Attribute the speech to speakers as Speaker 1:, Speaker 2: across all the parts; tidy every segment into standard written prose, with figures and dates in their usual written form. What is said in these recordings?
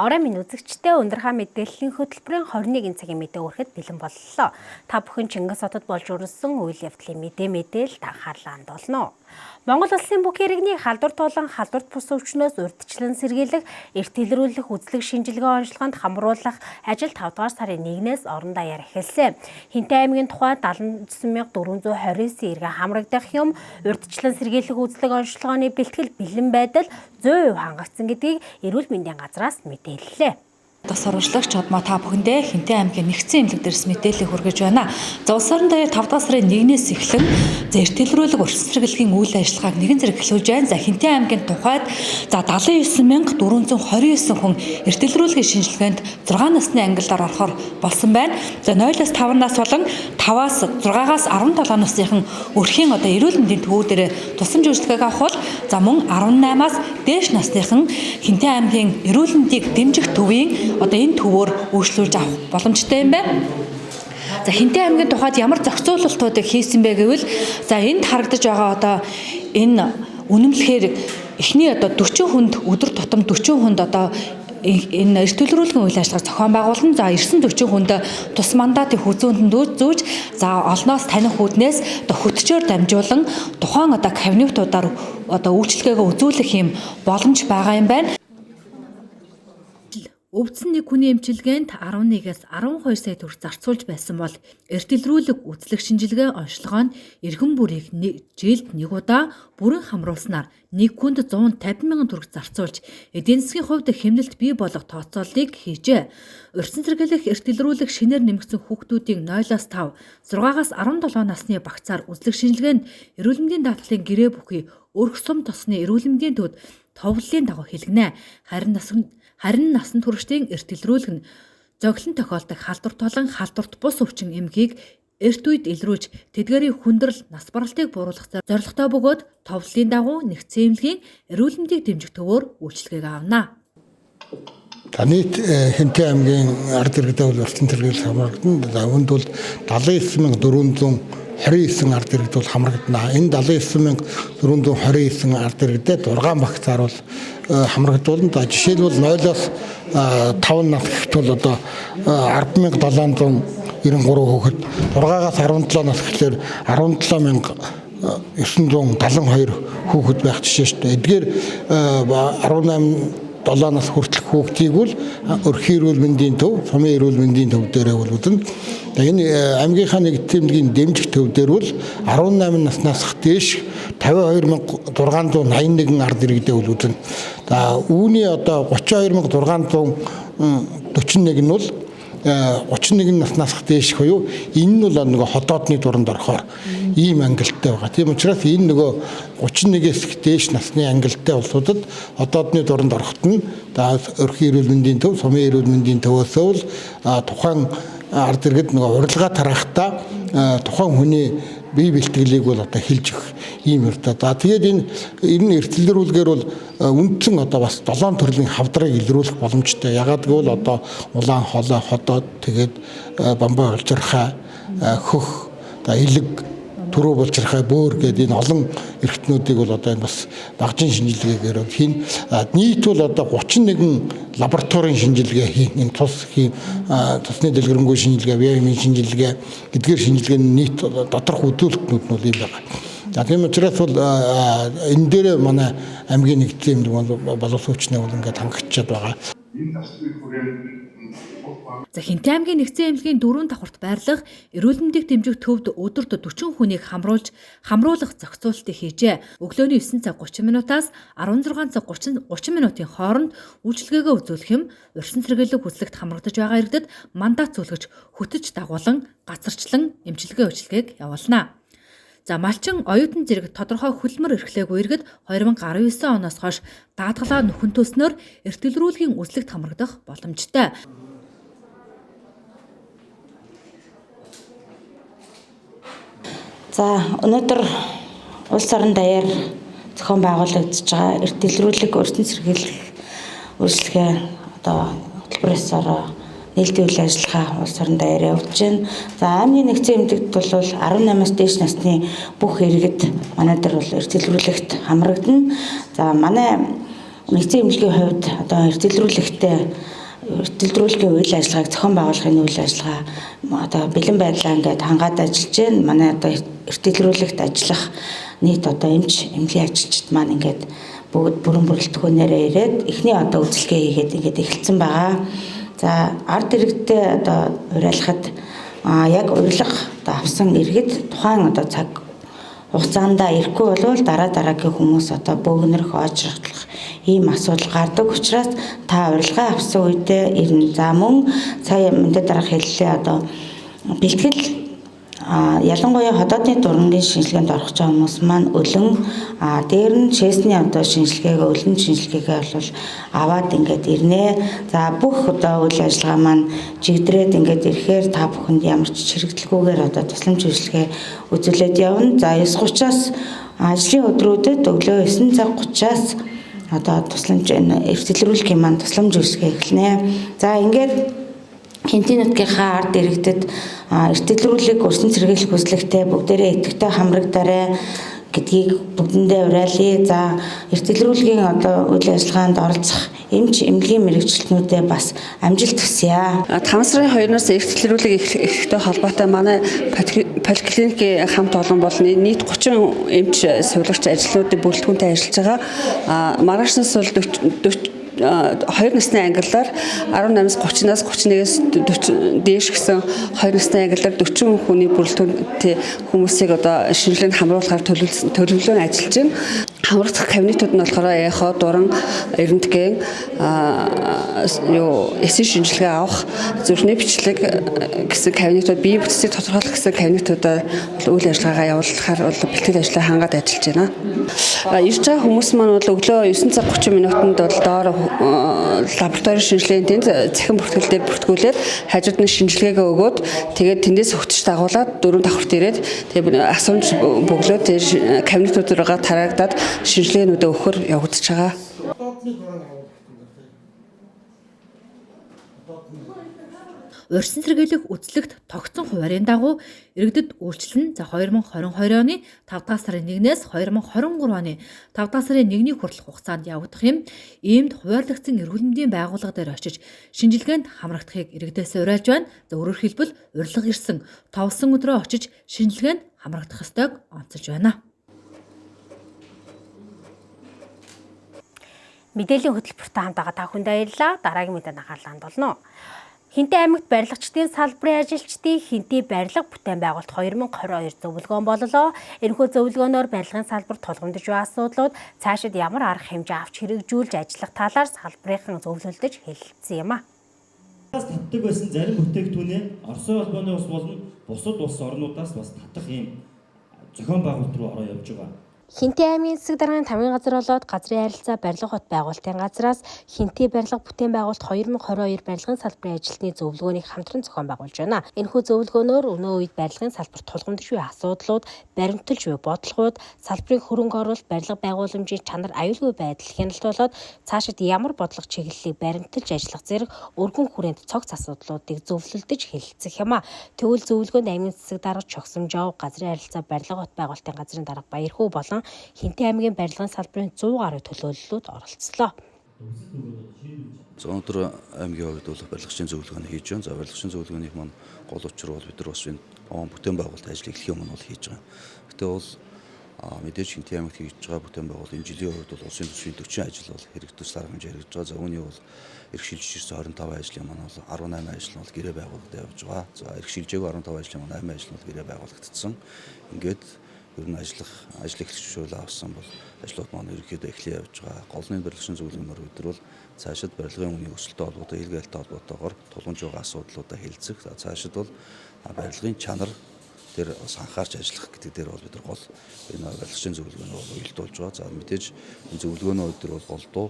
Speaker 1: орой минь үзэгчтэй Ундрахаа мэдээллийн хөтөлбөрийн 21 цагийн мэдээ өргөхөд бэлэн боллоо. Та бүхэн Чингис хотод болж өрнөсөн үйл явдлын мэдээлэлд анхаарлаа хандуулна. Монгол улсын бүх иргэний халдварт болон халдварт бус өвчнөөс урьдчилан сэргийлэх, эрт илрүүлэх, үзлэг шинжилгээ онцлогоонд хамруулах ажил 5 дугаар сарын 1-ээс орон даяар эхэлсэн. Хинтээ аймгийн тухай 79429 иргэн хамрагдах юм, урьдчилан сэргийлэх үзлэг онцлогооны бэлтгэл бэлэн байдал 100% хангагдсан гэдгийг эрүүл мэндийн газраас мэдээллээ.
Speaker 2: Тус сурвалжлагч чодмоо та бүхэндээ Хинтээ аймгийн нэгдсэн эмнэлэг дээрс мэдээлэл хүргэж байна. За улс орон даяар 5 дугаар сарын 1-ээс эхлэн эрт илрүүлэг урьдчилан сэргийлэхийн үйл ажиллагааг нэгэн зэрэг эхлүүлж байна. За Хинтээ аймгийн тухайд 79429 хүн эрт илрүүлэгийн шинжилгээнд 6 насны ангиллаар орохоор болсон байна. За 0-5 нас болон 5-аас 6-аас 17 насныхан өрхийн эрүүл мэндийн төвүүдээр тусламж үйлчилгээг авах бол за мөн 18-аас дээш насныхан Хинтээ аймгийн эрүүл мэндийг дэмжих төвийн энэ төвөөр үйлчлүүлж авах боломжтой юм байна. За Хинтээ аймгийн тухайд ямар зохицуулалтуудыг хийсэн бэ гэвэл за энд харагдаж байгаа энэ үнэмлэхээр эхний 40 хүнд өдөр тутам 40 хүнд энэ эрт илрүүлэхийн үйл ажиллагааг зохион байгуулна. За 940 хүнд тус мандатын хүзүүнд зүүж за олноос таних үүднээс хөтчөөр дамжуулан тухайн кабинетуудаар үйлчлэгээгээ үзүүлэх юм боломж байгаа юм байна. Өвдсөн нэг хүний эмчилгээнд 11-ээс 12 сая төгрөг зарцуулж байсан бол эрт илрүүлэг үзлэг шинжилгээ онцлогоо нь эргэн бүрийг жилд нэг удаа бүрэн хамруулснаар нэг хүнд 150 мянган төгрөг зарцуулж эдийн засгийн хувьд хэмнэлт бий болох тооцооллыг хийжээ. Урьдчилан сэргийлэх эрт илрүүлэг шинээр нэмэгдсэн хүүхдүүдийн 0-5, 6-аас 17 насны багцаар үзлэг шинжилгээнд эрүүл мэндийн даатгалын гэрээ бүхий өрх сум тосны эрүүл мэндийн төвд товлолын дагуу хэлгэнэ. Харин насанд хүрэгчдийн эрт илрүүлэг нь зоглон тохиолдог халдварт болон халдварт бус өвчин эмгээг эрт үед илрүүлж тэдгээрийн хүндрэл нас баралтыг бууруулах зорилготой бөгөөд товлолын дагуу нэгдсэн эмнэлгийн эрүүл мэндийг дэмжих төвөөр үйлчилгээг авна.
Speaker 3: Нийт Хинтээ аймгийн ард иргэдэд бол урьдчилан сэргийлэх хамрагдана. За үүнд бол 79429 ард иргэд бол хамрагдана. Энэ 79429 ард иргэдэд 6 багцаар бол хамрагдуулна. За жишээлбэл 0-оос 5 нас гэхэд бол 10,793 хүүхэд, 6-аас 17 нас гэхлээр 17,972 хүүхэд байх жишээ шүү дээ. Эдгээр 18-7 нас хүртэлх хүүхдийг бол өрхийн эрүүл мэндийн төв, сумын эрүүл мэндийн төв дээрээ бол үзэн. Энэ аймгийнхаа нэгдсэн эмнэлгийн дэмжих төв дээр бол 18 наснаас дээш 52681 ард иргэдэд бол үзэн. За үүний 32641 нь бол 31 наснаас дээш буюу энэ нь бол хотоодны дуранд орохоор ийм ангилалтай байгаа. Тийм учраас энэ 31-ээс дээш насны ангилалтай улсуудад хотоодны дуранд ороход нь өрхийн эрүүл мэндийн төв, сумын эрүүл мэндийн төвөөс бол тухайн ард иргэд урилга тараахтаа тухайн хүний бие бэлтгэлийг бол хэлж өгөх ийм өртөө. За тэгээд энэ эрт илрүүлгээр бол үндсэн бас 7 төрлийн хавдрыг илрүүлэх боломжтой. Ягаад гэвэл улаан хоолой, хотоод тэгээд бамбай олжирхай, хөх, элэг, түрүү болжирхай, бөөр гэдэг энэ олон эрхтнүүдийг бол энэ бас багжийн шинжилгээгээр хийн. Нийт бол 31 лабораторийн шинжилгээ хийн. Энэ тусны дэлгэрэнгүй шинжилгээ, виамин шинжилгээ эдгээр шинжилгээний нийт доторх үзүүлэлтнүүд нь ийм байна. За тийм учраас бол энэ дээр манай аймгийн нэгдсэн эмнэлэг боловсруучны бол ингээд хангагдчихад байгаа.
Speaker 2: За Хинтээ аймгийн нэгдсэн эмнэлгийн 4 давхарт байрлах эрүүл мэндийг дэмжих төвд өдөрт 40 хүнийг хамруулах зохицуултыг хийжээ. Өглөөний 9 цаг 30 минутаас 16 цаг 30 минутын хооронд үйлчилгээгээ үзүүлэх юм урьдчилан сэргийлэх хүслэгт хамрагдаж байгаа иргэдэд мандат зөвлөгч хөтөж дагуулan газарчлан эмчилгээг явуулна. За малчин оюутан зэрэг тодорхой хөлмөр эрхлээгүй иргэд 2019 оноос хойш даатгалаа нөхөн төснөөр эрт илрүүлэхийн үзлэгт хамрагдах боломжтой.
Speaker 4: За өнөөдөр улс орон даяар зохион байгуулагдж байгаа эрт илрүүлэг урьдчилан сэргийлэх үйлчилгээ хөтөлбөрөөс нээлттэй үйл ажиллагаа улс орон даяар явуулж байна. За аймгийн нэгдсэн эмнэлэгт бол 18-аас дээш насны бүх иргэд манай дээр бол эрт илрүүлэгт хамрагдана. За манай нэгдсэн эмнэлгийн хувьд одоо эртэлрүүлэхийн үйл ажиллагааг зохион байгуулахын үйл ажиллагаа одоо бэлэн байдлаа ингээд хангаад ажиллаж байна. Манай одоо эртэлрүүлэгт ажиллах нийт одоо эмнэлгийн ажилчид маань ингээд бүгд бүрэн бүрэлдэхүүнээрээ ирээд эхний одоо үйлчлэгээ хийгээд ингээд эхэлсэн байгаа. За ард иргэдээ одоо уриалахад яг урилга одоо авсан иргэд тухайн одоо цаг хугацаанд ирэхгүй болвол дараагийн хүмүүс одоо бөөгнөрөх оожрох ийм асуудал гардаг учраас та урилга авсан үедээ ирнэ. За мөн сая мэдээ дараах хэллээ одоо бэлтгэл ялангуяа ходоодны дурангийн шинжилгээнд орох гэж байгаа хүмүүс маань өлөн дээр нь шээсний одоо шинжилгээгээ өлөн шинжилгээгээ бол аваад ингээд ирнэ. За бүх одоо үйл ажиллагаа маань жигдрээд ингээд ирэхээр та бүхэнд ямар ч чирэгдэлгүйгээр одоо тусламж үйлчилгээ үзүүлээд явна. За 9:30-аас ажлын өдрүүдэд өглөө 9 цаг 30-аас одоо тусламж эртэлрүүлэхийн маань тусламж үйлчилгээ эхэлнэ. За ингээд Хинтийн нутгийнхаа ард иргэдэд эртэлрүүлэг өрсөн сэргийлэх хүслэгтэй бүгдээрээ идэвхтэй хамрагдаарай гэдгийг бүгдэндээ уриалъя. За эртэлрүүлгийн одоо үйл ажиллагаанд оролцох эмч эмнэлгийн мэрэгчлэтнүүдэд бас амжилт хүсье.
Speaker 5: 5 сарын 2-наас эртэлрүүлэг эхэхтэй холбоотой манай поликлиникийн хамт олон бол нийт 30 эмч сувилагч ажлуудын бүрэлдэхүүнтэй ажиллаж байгаа. Маргаашнаас бол 2 насны ангиллаар 18-аас 30-аас 31-ээс 40 дээш гэсэн 2 насны ангиллаар 40 хүний бүрэлдэхүүнтэй хүмүүсийг одоо шинжилгээнд хамруулахаар төлөвлөн ажиллаж байна. Хамрагдах кабинетууд нь болохоор эхо, дуран, эрдэнтгийн эсийн шинжилгээ авах, зүрхний бичлэг гэсэн кабинетууд, бие бүтцийг тодорхойлох гэсэн кабинетуудаар үйл ажиллагаагаа явуулахаар бэлтгэл ажлаа хангаад ажиллаж байна. Ирж байгаа хүмүүс маань бол өглөө 9 цаг 30 минутанд бол доор лабораторийн шинжилгээний тэнд цахим бүртгэл дээр бүртгүүлээд хажууд нь шинжилгээгээ өгөөд тэгээд тэндээс өгч дагуулад 4 давхарт ирээд тэгээд асуумж бөглөөд кабинетууд руугаа тараагдаад шинжилгээнүүдээ өгөхөр явагдаж байгаа.
Speaker 2: Урьдчилан сэргийлэх үзлэгт тогтсон хуваарийн дагуу иргэдэд үйлчлэн 2022 оны 5 дахь сарын 1-ээс 2023 оны 5 дахь сарын 1-ний хүртэлх хугацаанд явагдах юм иймд хуваарлагдсан эрүүл мэндийн байгууллага дээр очиж шинжилгээнд хамрагдахыг иргэдээс уриалж байна. За өөрөөр хэлбэл урилга ирсэн товсон өдрөө очиж шинжилгээнд хамрагдах ёстойг онцолж байна.
Speaker 1: Мэдээллийн хөтөлбөртэй хамт байгаа та бүхэнд баярлалаа. Дараагийн мэдээнд анхаарлаа хандуулна. Хинтээ аймагт барилгачдын салбарын ажилчдын Хинтээ барилга бүтээн байгуулалт 2022 зөвлөгөөн боллоо. Энэхүү зөвлөгөөнөөр барилгын салбарт тулгамдж буй асуудлууд цаашид ямар арга хэмжээ авч хэрэгжүүлж ажиллах талаар салбарынхан зөвлөлдөж хэлэлцсэн юм а.
Speaker 6: Татдаг байсан зарим бүтээгдэхүүнээ Оросын холбооны ус болон бусад улс орнуудаас бас татах юм зохион байгуулалт руу ороо явж байгаа.
Speaker 1: Хинтээ аймгийн засаг даргын тамгын газар болоод газрын харилцаа барилга хот байгуулалтын газраас Хинтээ барилга бүтээн байгуулалт 2022 барилгын салбарын ажилтны зөвлөгөөнийг хамтран зохион байгуулж байна. Энэхүү зөвлөгөөнөөр өнөө үед барилгын салбарт тулгамдж буй асуудлууд, баримталж буй бодлогууд, салбарын хөрөнгө оруулалт, барилга байгууламжийн чанар аюулгүй байдал хяналт болоод цаашид ямар бодлого чиглэлийг баримталж ажиллах зэрэг өргөн хүрээнд цогц асуудлуудыг зөвлөлдөж хэлэлцэх юм а. Тэгвэл зөвлөгөөнд аймгийн засаг дарга Чогсомжоо, газрын харилцаа барилга хот байгуулалтын газрын дарга Баярхүү болон Хинтээ аймгийн барилгын салбарын 100 гаруй төлөөллүүд оролцлоо.
Speaker 7: Өнөөдөр аймгийн хувьд бол барилгачийн зөвлөгөөний хийж байна. За барилгачийн зөвлөгөөний маань гол учир бол бид нар бас энэ бүтээн байгуулалт ажил эхлэх юм бол хийж байгаа. Гэтэ бол мэдээж Хинтээ аймагт хийж байгаа бүтээн байгуулалт энэ жилийн хувьд бол улсын төсвийн 40 ажил бол хэрэгжүүлж арга хэмжээ хэрэгжиж байгаа. За үүний бол эрх шилжиж ирсэн 25 ажлын маань бол 18 ажил нь бол гэрээ байгуулагдаад явж байгаа. За эрх шилжээгүй 15 ажлын маань 8 ажил нь бол гэрээ байгуулагдсан. Ингээд ер нь ажил эхлэлчүүл авсан бол ажлууд маань ерөнхийдөө эхлээ явж байгаа. Голны барилгын зөвлөгөөнөөр өдөр бол цаашид барилгын үнийн өсөлтөд холбоотой илгээлтэй холбоотойгоор тулгамж байгаа асуудлуудаа хэлцэх. За цаашид бол барилгын чанар дээр бас анхаарч ажиллах гэдэг дээр бол бид нар гол энэ барилгын зөвлөгөөнөө уялдуулж байгаа. За мэдээж зөвлөгөөнөө өдөр бол голдуу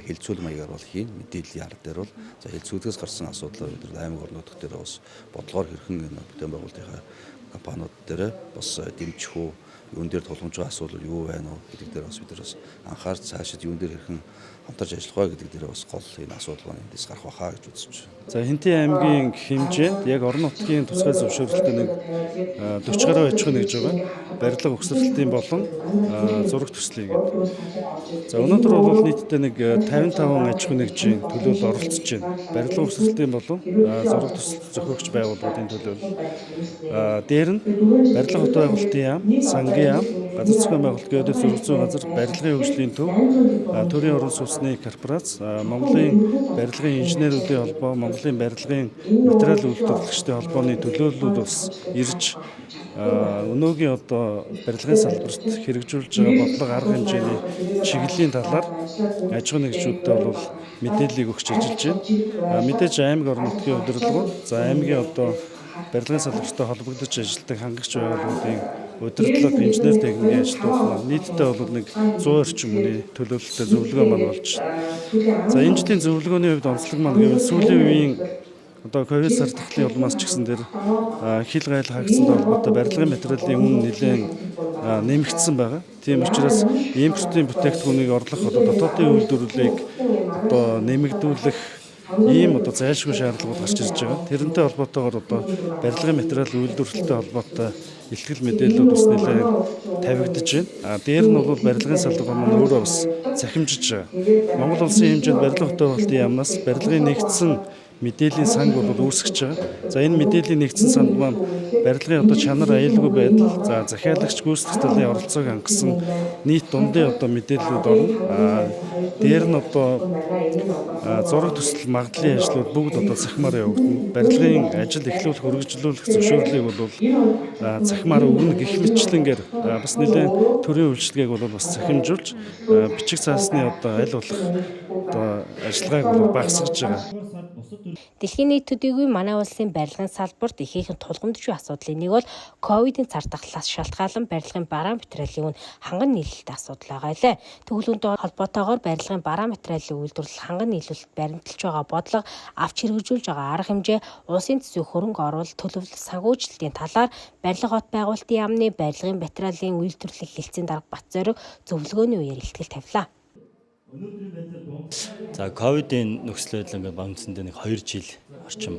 Speaker 7: хэлцүүл маягаар бол хийн мэдээллийн арга дээр бол за хэлцүүлгээс гарсан асуудлаа бид нар аймаг орнууд дээр бас бодлогоор хэрхэн энэ бүтээн байгуулалтынхаа компаниуд дээр бас дэмжих үү юун дээр тулгамж байгаа асуудал юу байна уу гэдэг дээр бас бид нар бас анхаарч цаашид юун дээр хэрхэн хамтарч ажиллах вэ гэдэг дээр бас гол энэ асуудал байна. Эндээс гарах байхаа гэж үзэж байна.
Speaker 8: За Хинтээ аймгийн хэмжээнд яг орон нутгийн тусгай зөвшөөрлөлтөд нэг 40 гаруй аж ахуйн нэгж байгаа. Барилга угсралтын болон зураг төслийн гэдэг. За өнөөдөр бол нийтдээ нэг 55 аж ахуйн нэгжийн төлөөлөл оролцож байна. Барилга угсралтын болон зураг төсөл зохиогч байгууллагын төлөөлөл. Дээр нь барилга хот байгуулалтын яам, сангийн яам, газар зохион байгуулалт гэдэг зураг зүйн газар, барилгын хөгжлийн төв, төрийн орон сууцны корпорац, Монголын барилгын инженеруудын холбоо, Монголын барилгын материал үйлдвэрлэгчдийн холбооны төлөөллүүд бас ирж өнөөгийн одоо барилгын салбарт хэрэгжүүлж байгаа бодлого арга хэмжээний чиглэлийн талаар аж ахуйн нэгжүүдтэй бол мэдээллийг өгч ажиллаж байна. Мэдээж аймаг орон нутгийн удирдлагууд, за аймгийн одоо барилгын салбартай холбогдож ажилладаг хангагч байгууллагуудын удирдлага, инженер техникийн ажилтнууд нийтдээ бол нэг 100 орчим хүний төлөөлөлтөй зөвлөгөө маань болж байна. За энэ жилийн зөвлөгөөний хувьд онцлог маань гэвэл сүүлийн үеийн одоо ковид сардлын улмаас ч гэсэн дээр хил гайл хаагдсантай холбоотой барилгын материалын үн нэлээд нэмэгдсэн байгаа. Тийм учраас импортын бүтээгдэхүүнийг орлох одоо дотоодын үйлдвэрлэлийг одоо нэмэгдүүлэх ийм одоо зайлшгүй шаардлагууд гарч ирж байгаа. Тэрнтэй холбоотойгоор одоо барилгын материал үйлдвэрлэлтэй холбоотой илтгэл мэдээлэлүүд бас нэлээд тавигдаж байна. Дээр нь бол барилгын салбар маань өөрөө бас цахимжиж байгаа. Монгол улсын хэмжээнд барилга хөтөө болтын яамнаас барилгын нэгдсэн мэдээллийн санг бол үүсгэж байгаа. За энэ мэдээллийн нэгдсэн санд маань барилгын одоо чанар аюулгүй байдал, за захиалагч гүйцэтгэх талын оролцоог хангасан нийт дундын одоо мэдээллүүд орно. Дээр нь одоо зураг төсөл магадлалын ажлууд бүгд одоо цахимаар явагдана. Барилгын ажил эхлүүлэх, үргэлжлүүлэх зөвшөөрлийг бол цахимаар өгнө гэх мэтчлэнгээр бас нэлээд төрийн үйлчилгээг бол бас цахимжуулж бичиг цаасны одоо аль болох одоо ажиллагааг бол багасгаж байгаа.
Speaker 1: Дэлхийн нийт төдийгүй манай улсын барилгын салбарт ихээхэн тулгамдж буй асуудлын нэг бол ковидын цар тахлаас шалтгаалan барилгын бараа материалын үн ханган нийлүүлэлт асуудал байгаа лээ. Төгөлөнтэй холбоотойгоор барилгын бараа материалын үйлдвэрлэл ханган нийлүүлэлт баримталж байгаа бодлого, авч хэрэгжүүлж байгаа арга хэмжээ, улсын төсвийн хөрөнгө оруулалт, төлөвлөлт санхүүжилтийн талаар барилга хот байгуулалтын яамны барилгын материалын үйлдвэрлэлийг хэлэлцэн дарга Батзориг зөвлөгөөний үеэр илтгэл тавилаа.
Speaker 9: За ковидын нөхцөл байдал ингээд бамцсандээ нэг 2 жил орчим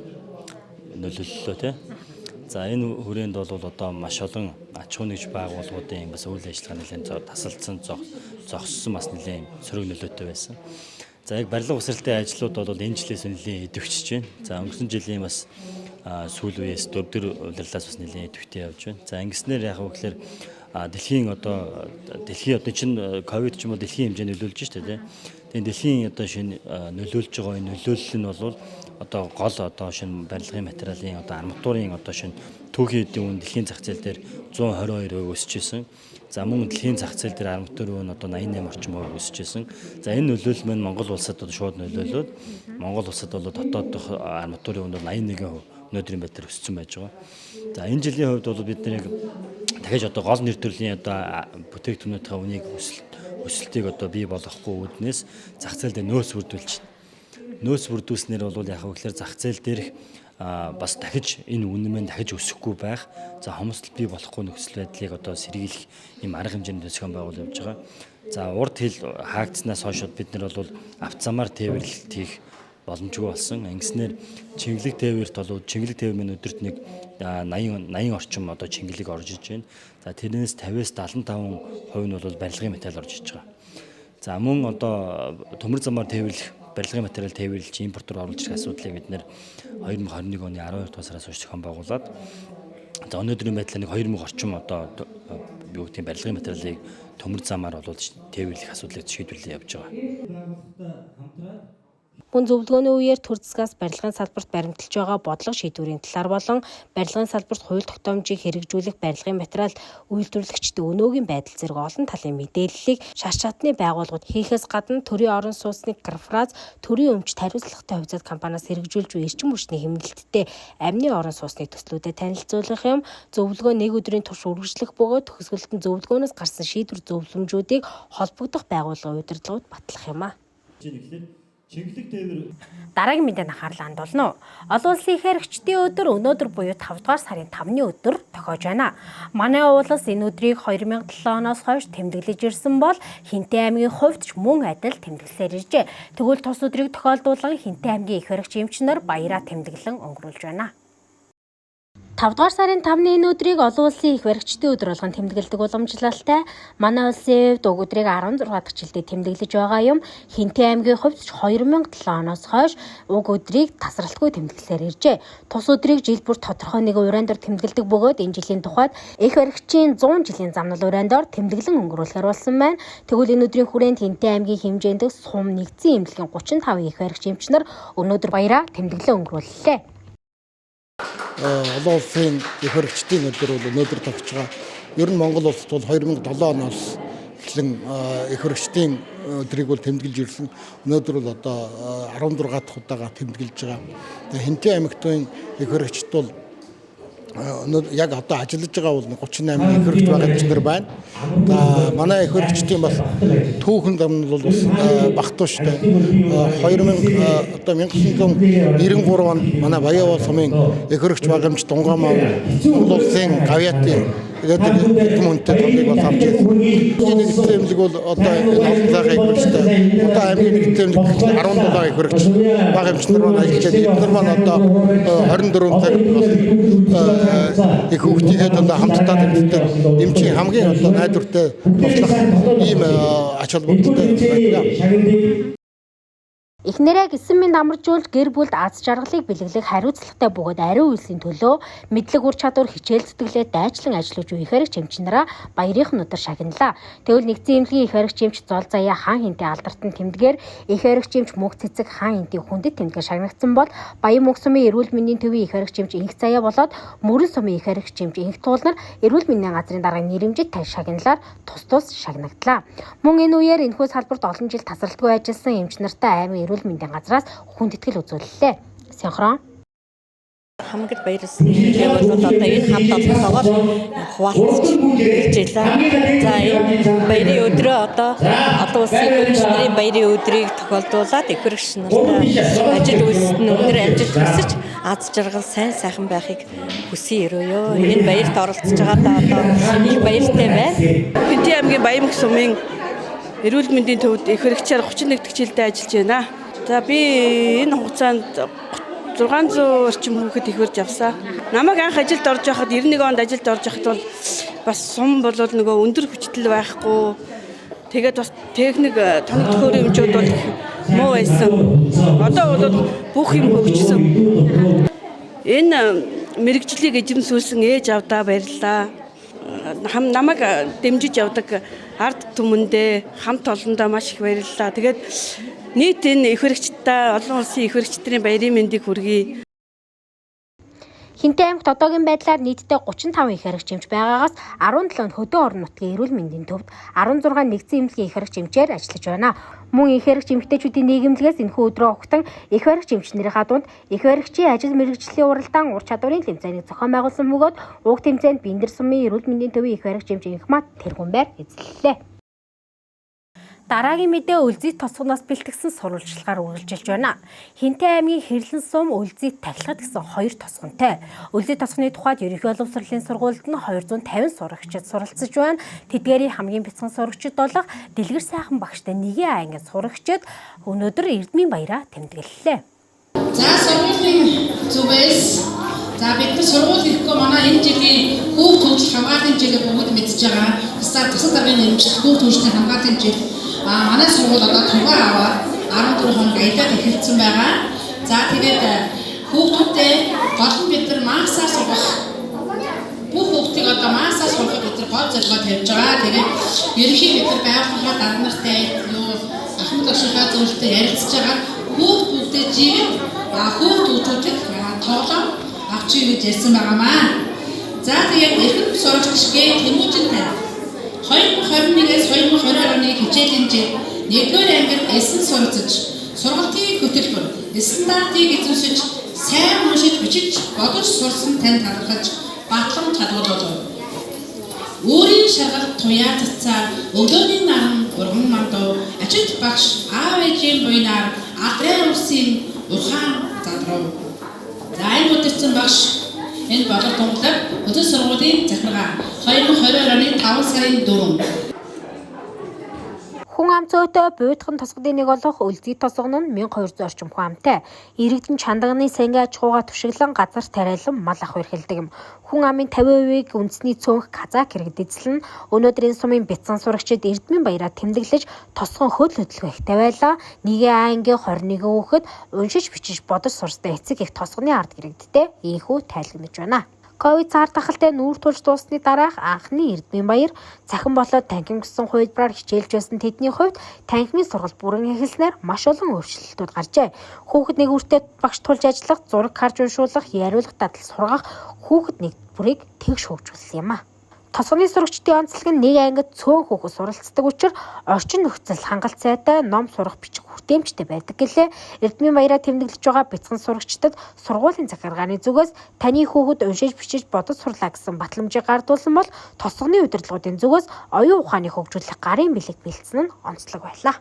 Speaker 9: нөлөөллөө тий. За энэ хүрээнд бол одоо маш олон аж ахуйн нэгж байгууллагуудын бас үйл ажиллагаа нэлээд тасалдсан, зогссон бас нэлээд сөрөг нөлөөтэй байсан. За яг барилга угсралтын ажлууд бол энэ жилээс нэлээд идэвхжиж байна. За өнгөрсөн жилийн бас сүүл үеэс дөрвдөр удирлаас бас нэлээд идэвхтэй явж байна. За ингэснээр яг үгээр дэлхийн одоо чинь ковид ч юм уу дэлхийн хэмжээнд нөлөөлж штэ тий. Тэгээд дэлхийн одоо шинэ нөлөөлж байгаа энэ нөлөөлөл нь бол одоо гол одоо шинэ барилгын материалын одоо арматурын одоо шинэ түүхийн эдийн үн дэлхийн зах зээл дээр 122% өсөж ирсэн. За мөн дэлхийн зах зээл дээр арматурын үн одоо 88 орчим хувь өсөж ирсэн. За энэ нөлөөлөл маань Монгол улсад одоо шууд нөлөөлөд Монгол улсад бол дотоодох арматурын үн бол 81% өнөөдрийн байдлаар өссөн байж байгаа. За энэ жилийн хувьд бол бид нэг дахиж одоо гол нэр төрлийн одоо бүтээгдэхүүнүүдийн үнийг өсөлтийг одоо бий болгохгүй үүднээс зах зээл дээр нөөц бүрдүүлж байна. Нөөц бүрдүүлснээр бол яг үгээр зах зээл дээрх бас дахиж энэ үнэн маань дахиж өсөхгүй байх. За хомсдол бий болохгүй нөхцөл байдлыг одоо сэргийлэх юм арга хэмжээний зохион байгуул явж байгаа. За урд хил хаагдсанаас хойш бид нар бол автозамаар тээвэрлэлт хийх боломжгүй болсон. Ингэснээр чингэлэг тээвэрт бол чингэлэг тээвэр маань өдөрт нэг 80 орчим одоо чингэлэг орж иж байна. За тэрнээс 50-75% нь бол барилгын материал орж иж байгаа. За мөн одоо төмөр замаар тээвэрлэх барилгын материал тээвэрлэж импортоор оруулж ирэх асуудлыг бид нэр 2021 оны 12 дугаар сараас хойш зохион байгуулад за өнөөдрийн байдлаар нэг 2000 орчим одоо юу гэдэг барилгын материалыг төмөр замаар оруулж тээвэрлэх асуудлыг шийдвэрлэж явж байгаа.
Speaker 1: Мөн зөвлөгөөний үеэр төр засгаас барилгын салбарт баримталж байгаа бодлого шийдвэрийн талаар болон барилгын салбарт хууль тогтоомжийг хэрэгжүүлэх барилгын материал үйлдвэрлэгчдийн өнөөгийн байдал зэрэг олон талын мэдээллийг шаш чадны байгууллагууд хийхээс гадна төрийн орон сууцны корпорац, төрийн өмчт хариуцлагатай хувьцаат компаниас хэрэгжүүлж буй эрчим хүчний хэмнэлттэй амны орон сууцны төслүүдэд танилцуулах юм, зөвлөгөө нэг өдрийн турш үргэлжлэх бөгөөд төгсгөлтөнд зөвлөгөөнөөс гарсан шийдвэр зөвлөмжүүдийг холбогдох байгууллагын удирдлагууд батлах юм а.
Speaker 6: чиглэг тээвэр
Speaker 1: Дараагийн мэдээ анхаарлаа хандуулна. Олон улсын их хэрэгчдийн өдөр өнөөдөр буюу 5 дугаар сарын 5-ны өдөр тохиож байна. Манай улс энэ өдрийг 2007 оноос хойш тэмдэглэж ирсэн бол Хинтээ аймгийн хувьд ч мөн адил тэмдэглэсээр иржээ. Тэгвэл тус өдрийг тохиолдуулан Хинтээ аймгийн их хэрэгч эмч нар баяраа тэмдэглэн өнгөрүүлж байна. 5 дугаар сарын 5-ны энэ өдрийг олон улсын их баригчдын өдөр болгон тэмдэглэдэг уламжлалтай. Манай улсын хувьд уг өдрийг 16 дахь жилдээ тэмдэглэж байгаа юм. Хинтээ аймгийн хувьд 2007 оноос хойш уг өдрийг тасралтгүй тэмдэглэсээр иржээ. Тус өдрийг жил бүр тодорхой нэгэн уран дор тэмдэглэдэг бөгөөд энэ жилийн тухайд их баригчийн 100 жилийн замнал уран дор тэмдэглэн өнгөрүүлэхээр болсон байна. Тэгвэл энэ өдрийн хүрээнд Хинтээ аймгийн хэмжээнд сум нэгдсэн эмнэлгийн 35 их баригч эмч нар өнөөдөр баяраа тэмдэглэн өнгөрүүллээ.
Speaker 3: Олон улсын их хэрэгчдийн өдөр бол өнөөдөр тогтж байгаа. Ер нь Монгол улсад бол 2007 оноос эхлэн их хэрэгчдийн өдрийг бол тэмдэглэж ирсэн. Өнөөдөр бол одоо 16 дахь удаага тэмдэглэж байгаа. Тэгээ Хинтээ аймагтын их хэрэгчд бол яг одоо ажиллаж байгаа бол 38 их хэрэгч байгаа ч нар байна. Манай их хэрэгчдийн бас түүхэн зам бол бас багтуу штэ. 1993 онд манай Баян сумын их хэрэгч багамж Дунгамаа Монгол улсын гавьяатын гэдэг хүмүүнтэй төлөв бас авч ирсэн. Нэгдсэн эмнэлэг бол одоо энэ олон цагийн их хэрэгчтэй. Одоо аймгийн нэгдсэн эмнэлэг 17 их хэрэгч багамж нар маань ажиллаж эдгээр маань одоо 24 цаг их хүүхдийн одоо хамтдаа тэмцдэг эмчийн хамгийн одоо найдвартай туслах ийм ач холбогдолтой байдаг.
Speaker 1: Эхнэрээ гисэн минь амаржуулж гэр бүлд аз жаргалыг бэлэглэх хариуцлагатай бөгөөд ариун үйлсийн төлөө мэдлэг ур чадвар хичээл зүтгэлээ дайчлан ажиллаж буй их хэрэгч эмч нараа баярын өдөр шагналаа. Тэгвэл нэгдсэн эмнэлгийн их хэрэгч эмч Зол Заяа хаан Хинтээ алдарт нь тэмдгээр их хэрэгч эмч Мөнх Цэцэг хаан Хинтээ хүндэт тэмдгээр шагнагдсан бол Баян Мөнх сумын эрүүл мэндийн төвийн их хэрэгч эмч Инх Заяа болоод Мөрөн сумын их хэрэгч эмч Инх Туулнар эрүүл мэндийн газрын дарга нэрэмжит шагналаар тус тус шагнагдлаа. Мөн энэ үеэр энэхүү салбарт олон жил тасралтгүй ажилласан эмч нартай аймаг эрүүл мэндийн газраас хүндэтгэл үзүүллээ. Синхрон
Speaker 10: хамгийн баярлсан хэлээ бол одоо энэ хамт олонтойгоор хуваалцаж хичээлээ. За энэ баярын өдрөө одоо олон улсын их хэрэгчдийн баярын өдрийг тохиолдуулаад их хэрэгч нартай ажил үйлсэд өндөр амжилт хүсэж аз жаргал сайн сайхан байхыг хүсье өрөөё. Энэ баярт оролцож байгаадаа одоо их баяртай байна.
Speaker 5: Хинтээ аймгийн Баян Мөнх сумын эрүүл мэндийн төвд их хэрэгчээр 31 дахь жилдээ ажиллаж байна. За би энэ хугацаанд 600 орчим хүүхэд их барьж авсан. Намайг анх ажилд орж байхад 91 онд ажилд орж байхад бол бас сум болол нөгөө өндөр хүчтэй байхгүй. Тэгээд бас техник тоног төхөөрөмж хэмжүүд бол муу байсан. Одоо бол бүх юм хөгжсөн. Энэ мэрэгжлийг эзэмсүүлсэн ээж авдаа баярлалаа. Намайг дэмжиж явдаг ард түмэндээ хамт олондоо маш их баярлалаа. Тэгээд нийт энэ их хэрэгчтэй олон улсын их хэрэгчдийн баярын мэндийг хүргэе.
Speaker 1: Хинтээ аймагт одоогийн байдлаар нийтдээ 35 их хэрэгч эмч байгаагаас 17 хөдөө орон нутгийн эрүүл мэндийн төвд 16 нэгдсэн эмнэлгийн их хэрэгч эмчээр ажиллаж байна. Мөн их хэрэгч эмэгтэйчүүдийн нийгэмлэгээс энэхүү өдрөө огтон их хэрэгч эмчнэрийн дунд их хэрэгчийн ажил мэргэжлийн уралдаан ур чадварын тэмцээнийг зохион байгуулсан бөгөөд уг тэмцээнд Бэндэр сумын эрүүл мэндийн төвийн их хэрэгч эмч Инхмат Тэргүнбайр эзэллээ. Дараагийн мэдээ Үлзийт тосгоноос бэлтгэсэн сурвалжлагаар үргэлжилж байна. Хинтээ аймгийн Хэрлэн сум Үлзийт тахилгад гэсэн 2 тосгонтой. Үлзийт тосгоны тухайд ерөнхий боловсролын сургуульд нь 250 сурагчид суралцж байна. Тэдгээрийн хамгийн бяцхан сурагчид болох Дэлгэр сайхан багштай нэгэн ангийн сурагчид өнөөдөр Эрдмийн баяраа тэмдэглэлээ.
Speaker 11: За сургуулийн зүгээс бид сургууль ирэхгүй манай энэ жилийн хүүхд хөгжил хамгаалалтын жилийг бүгд мэдж байгаа. Тусад даргын нэмжлэг хүүхд хөгжлийн хамгаалалтын жил манай сургууль одоо тугаа аваад 14 хоног аялаад эхэлсэн байгаа. За тэгээд хүүхдүүдээ гол нь бид нар маасаар сургах. Бүх хүүхдийг одоо маасаар сургах бид нар гол зорилгоо тавьж байгаа. Тэгээд ерөнхий бид нар байгууллага дарга нартай ахмад агшийнхаа зөвлөлтөд ярилцж байгаа. Хүүхдүүдээ жигэд хүүхдүүдэд тоглоом авч ий гэж ярьсан байгаамаа. За тэгээд эрхэм сурагчдын Тэмүүжин тань 2021-ээс 2022 оны хичээлийн жил 1-р ангид эсэн суралцж сургалтын хөтөлбөр стандартыг эзэмшиж сайн уншиж бичиж бодож сурсан танд талархаж батлан чадварлуулав. өөрийн шаргал туяа цацаа өглөөний наран урган мандуу ачид багш аав ээжийн буйнаар алдрын усын ухаан задрав. За энэ удирдсан багш энэ болор тунгалаг өдөр сургуулийн захиргаа 2020 оны 5 сарын 4.
Speaker 1: Хүн ам зөөтэй буйдхан тосгодын нэг болох Өлзий тосгон нь 1200 орчим хүн амтай. Иргэдэн чандагны сангийн аж ахуйгаа түшиглэн газар тариалан мал ах эрхэлдэг юм. Хүн амын 50%-ийг үндэсний цөөнх казак иргэд эзлэн өнөөдрийн сумын бяцхан сурагчид Эрдмийн баяраа тэмдэглэж тосгон хөл хөдөлгөөхтэй байлаа. Нэгэн ангийн 21 хүүхэд уншиж бичиж бодож сурстай эцэг их тосгоны ард иргэдтэй ийхүү тайлгнаж байна. Ковид цаар тахалтай нүүр тулж дуусны дараах анхны Эрдмийн баяр цахим болоод танхим гэсэн хувилбараар хичээлж байсан тэдний хувьд танхимын сургалт бүрэн эхэлснээр маш олон өөрчлөлтүүд гарчээ. Хүүхэд нэг үртэй багш тулж ажиллах, зураг харж уншуулах, яриулах, дадал сургах хүүхэд нэг бүрийг тэгш хөгжүүлсэн юм а. Тосгоны сурагчдын онцлог нь нэг ангид цөөн хүүхэд суралцдаг учраас орчин нөхцөл хангалт сайтай ном сурах бичих хүртээмжтэй байдаг гэлээ. Эрдмийн баяраа тэмдэглэж байгаа бяцхан сурагчдад сургуулийн захиргааны зүгээс таны хүүхэд уншиж бичиж бодож сурлаа гэсэн батламжийг гардуулсан бол тосгоны удирдлагуудын зүгээс оюун ухааны хөгжүүлэх гарын бэлэг бэлдсэн нь онцлог байлаа.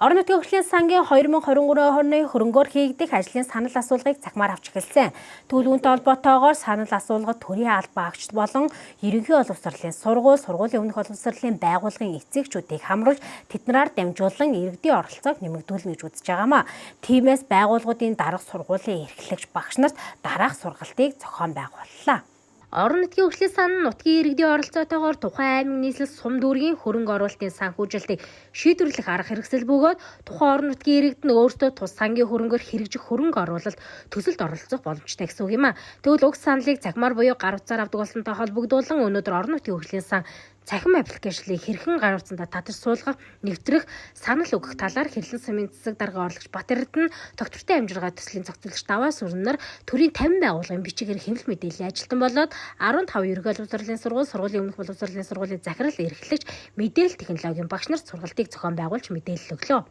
Speaker 1: Орон нутгийн хөгжлийн сангийн 2023 оны хөрөнгөөр хийгдэх ажлын санал асуулгыг цахимаар авч эхэлсэн. Төлөвлөгөөнтэй холбоотойгоор санал асуулгад төрийн албан агчид болон ерөнхий боловсролын сургуулийн өмнөх боловсролын байгууллагын эцэгчүүдийг хамруулж тэднэрээр дамжуулан иргэдийн оролцоог нэмэгдүүлнэ гэж үзэж байгаамаа. Тиймээс байгууллагуудын дарга сургуулийн эрхлэгч багш нарт дараах сургалтыг зохион байгууллаа. Орон нутгийн хөгжлийн сан нь нутгийн иргэдийн оролцоотойгоор тухайн аймаг нийслэл сум дүүргийн хөрөнгө оруулалтын санхүүжилтийг шийдвэрлэх арга хэрэгсэл бөгөөд тухайн орон нутгийн иргэд нь өөрсдөө тус сангийн хөрөнгөөр хэрэгжих хөрөнгө оруулалт төсөлд оролцох боломжтой гэсэн үг юм а. Тэгвэл уг саналыг цахимаар буюу гар утсаар авдаг болсонтой холбогдуулан өнөөдөр орон нутгийн хөгжлийн сан цахим аппликейшнийг хэрхэн гар утсандаа татаж суулгах, нэвтрэх, санал өгөх талаар Хэрлэн сумын цэцэг дарга орлогч Батэрд нь доктортой амжиргаа төслийн зохицуулагч Даваас Сүрнэр төрийн 50 байгууллагын бичгээр хэмнэл мэдээллийн ажилтан болоод 15 ерөнхий боловсролын сургуулийн өмнөх боловсролын сургуулийн захирал эрхлэгч мэдээлэл технологийн багш нарт сургалтыг зохион байгуулж мэдээлэл өглөө.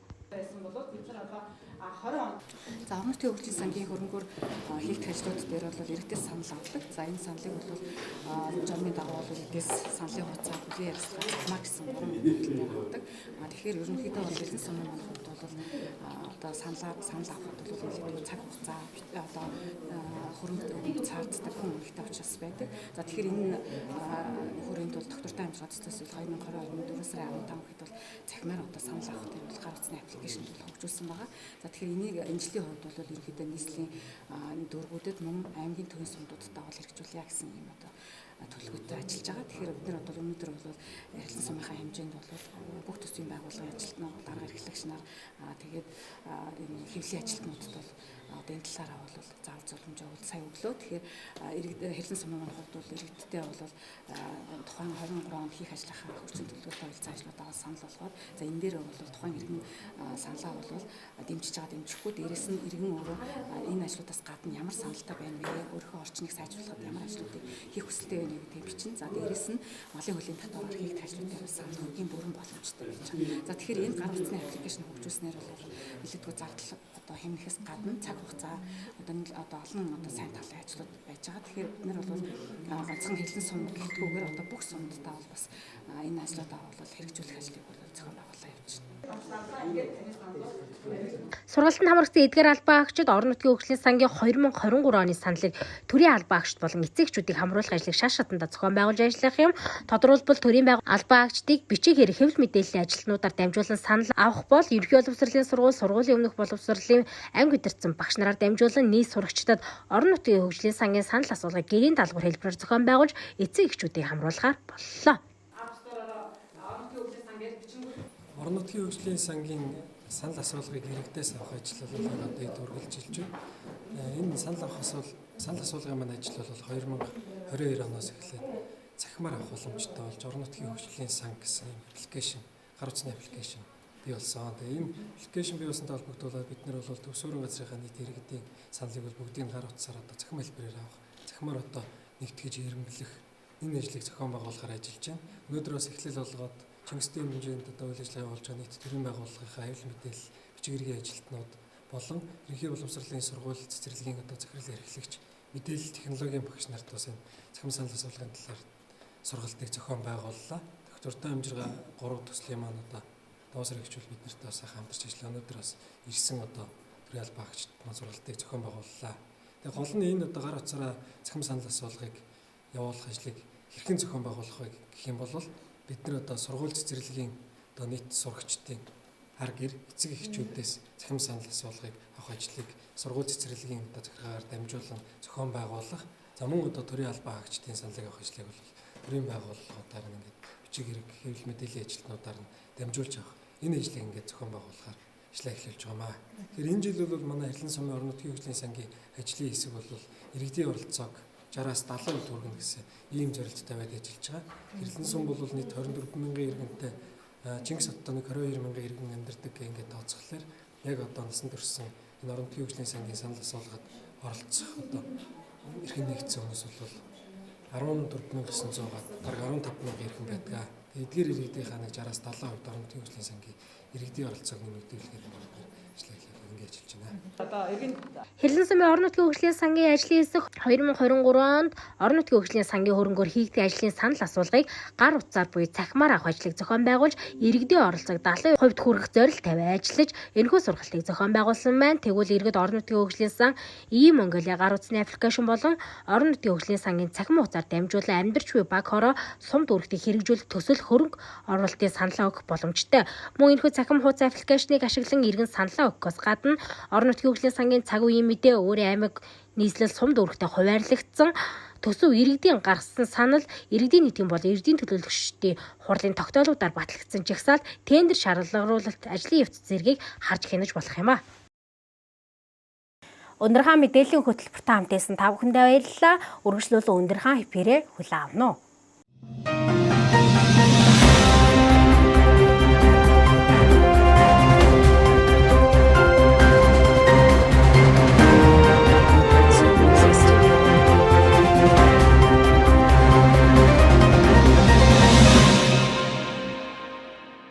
Speaker 12: За орон нутгийн хөгжлийн сангийн хөрөнгөөр хийх ажлууд дээр бол иргэдээс санал авдаг. За энэ саналыг бол журмын дагуу бол иргэдээс саналын хугацаа бүлгийн ярилцлага цахимаар гэсэн гурван хэлтэй авдаг. Тэгэхээр ерөнхийдөө бол Хэрлэн сумын хувьд бол одоо санал авахд бол илүү цаг хугацаа одоо хөрөнгө цаарддаг хүн ихтэй учраас байдаг. За тэгэхээр энэ хүрээнд бол доктортой амжилт төсөл 2020 оны 4 сарын 15-нд бол цахимаар одоо санал авах дээр бол гар утасны аппликейшн бол хөгжүүлсэн байгаа. За тэгэхээр энийг энэ жилийн хувьд бол ерөнхийдөө нийслэлийн дүүргүүдэд мөн аймгийн төвийн сумдуудтай бол хэрэгжүүлье гэсэн юм одоо төлөвлөгөөтэй ажиллаж байгаа. Тэгэхээр бид нар бол өнөөдөр бол Хэрлэн сумынхаа хэмжээнд бол бүх төсвийн байгууллагын ажилтнууд, дарга эрхлэгч нар тэгээд энэ хэвлэлийн ажилтнуудад бол одоо энэ талаараа бол заавал зөвлөмж өгөл сайн өглөө. Тэгэхээр Хэрлэн сумын хувьд бол иргэдтэй бол тухайн 23 онд хийх ажлынхаа хөгжлийн төлөвлөгөөтэй хэлцээ ажлуудаа санал болгоод за энэ дээр бол тухайн иргэн саналаа бол дэмжиж байгаа дэмжихгүй дээрээс нь иргэн өөрөө энэ ажлуудаас гадна ямар саналтай байна вэ? Өөрийнхөө орчныг сайжруулахад ямар ажлуудыг хийх хүсэлтэй байна гэдгийг бичин. За дээрээс нь малын хөлийн татвараар хийх ажлуудаар санал өггийн бүрэн боломжтой байж байгаа. За тэгэхээр энэ гар утасны аппликейшн хөгжүүлснээр бол илүүдгүй зардал одоо хэмнэхээс гадна цаг хугацаа одоо олон одоо сайн талын ажлууд байж байгаа. Тэгэхээр бид нар бол ганцхан Хэрлэн сум гэлтгүүгээр одоо бүх сумдтаа бол бас энэ ажлуудаа бол хэрэгжүүлэх ажлыг бол зохион байгуулалаа явуулж байна.
Speaker 1: Сургалтанд хамрагдсан эдгээр албан агчид орон нутгийн хөгжлийн сангийн 2023 оны саналыг төрийн албан агчид болон эцэгчүүдийг хамруулах ажлыг шаш шатанда зохион байгуулж ажиллах юм. Тодорхойлбол төрийн албан агчдыг бичиг хэрэг хэвлэл мэдээллийн ажилтнуудаар дамжуулан санал авах бол ерөнхий боловсролын сургууль, сургуулийн өмнөх боловсролын анги удирдсан багш нараар дамжуулан нийт сурагчдад орон нутгийн хөгжлийн сангийн санал асуулгыг гэрийн даалгавар хэлбэрээр зохион байгуулж эцэг эхчүүдийг хамруулахаар боллоо.
Speaker 13: Орон нутгийн хөгжлийн сангийн санал асуулгыг иргэдээс авах ажил бол одоо эд үргэлжилж байна. Энэ санал асуулгын маань ажил бол 2022 оноос эхлээд цахимаар авах боломжтой болж орон нутгийн хөгжлийн сан гэсэн аппликейшн, гар утасны аппликейшн бий болсон. Тэгээ энэ аппликейшн бий болсонтой холбогдуулаад бид нар бол төвсөрөн газрынхаа нийт иргэдийн саналыг бол бүгдийг гар утасаар одоо цахим хэлбэрээр авах, цахимаар одоо нэгтгэж ирэмблэх энэ ажлыг зохион байгуулахаар ажиллаж байна. Өнөөдөр бас эхлэл болгоод Чингисдийн хэмжээнд одоо үйл ажиллагаа явуулж байгаа нийт төрийн байгууллагынхаа аюул мэдээлэл бичиг хэргийн ажилтнууд болон ерөнхий боловсролын сургууль цэцэрлэгийн одоо захирал эрхлэгч мэдээлэл технологийн багш нарт бас энэ цахим санал асуулгын талаар сургалтыг зохион байгууллаа. Доктортой амжиргаа 3 төслийн маань одоо доосор хөгжүүл бид нартай бас хамтарч ажиллаа. Өнөөдөр бас ирсэн одоо төрийн албан агчид маань сургалтыг зохион байгууллаа. Тэгээ гол нь энэ одоо гар утсаараа цахим санал асуулгыг явуулах ажлыг хэрхэн зохион байгуулах вэ гэх юм бол бид нар одоо сургууль цэцэрлэгийн одоо нийт сурагчдын ар гэр эцэг эхчүүдээс цахим санал асуулгыг авах ажлыг сургууль цэцэрлэгийн одоо захиргаагаар дамжуулан зохион байгуулах. За мөн одоо төрийн албан агчдын саналыг авах ажлыг бол төрийн байгууллагуудаар ингээд бичиг хэрэг хэвлэл мэдээллийн ажилтнуудаар нь дамжуулж авах. Энэ ажлыг ингээд зохион байгуулахаар ажиллаа эхлүүлж байгаамаа. Тэгэхээр энэ жил бол манай Харилцан сумын орон нутгийн хөгжлийн сангийн ажлын хэсэг бол иргэдийн оролцоог 60-аас 70% хүргэнэ гэсэн ийм зорилт тавиад ажиллаж байгаа. Харилцан сум бол нийт 24 мянган иргэнтэй Чингис хотод 22 мянган иргэн амьдардаг ингээд тооцохлоор яг одоо насан туршсан энэ орон нутгийн хөгжлийн сангийн санал асуулгад оролцох одоо эрхэм нэгдсэн хүмүүс бол 14,900-аад бараг 15,000 иргэн байдаг. Эдгээр иргэдийнхаа нэг 60-аас 70% орон нутгийн хөгжлийн сангийн иргэдийн оролцоог нэмэгдүүлэхээр ажиллаж ажиллаж байна.
Speaker 1: Харилцан сумын орон нутгийн хөгжлийн сангийн ажлын хэсэг 2023 онд орон нутгийн хөгжлийн сангийн хөрөнгөөр хийгдэх ажлын санал асуулгыг гар утсаар буюу цахимаар авах ажлыг зохион байгуулж иргэдийн оролцоог 70% хүргэх зорилт тавиад ажиллаж энэхүү сургалтыг зохион байгуулсан байна. Тэгвэл иргэд орон нутгийн хөгжлийн сан e-Mongolia гар утасны аппликейшн болон орон нутгийн хөгжлийн сангийн цахим хуудасаар дамжуулан амьдарч буй баг хороо сум дүүрэгтийг хэрэгжүүлэх төсөл хөрөнгө оруулалтын саналаа өгөх боломжтой. Мөн энэхүү цахим хуудас аппликейшнийг ашиглан иргэн саналаа өгөхөөс гадна орон нутгийн хөгжлийн сангийн цаг үеийн мэдээ өөрийн аймаг нийслэл сум дүүрэгтээ хуваарлагдсан төсөв иргэдийн гаргасан санал иргэдийн нийтийн болон эрдийн төлөөлөгчдийн хурлын тогтоолуудаар батлагдсан жагсаалт тендер шалгаруулалт ажлын явц зэргийг харж хянаж болох юм а. Өндөрхөн мэдээллийн хөтөлбөртэй хамт байсан та бүхэндээ баярлалаа. Үргэлжлүүлэн Өндөрхөн хэвээрээ хүлээн авна уу.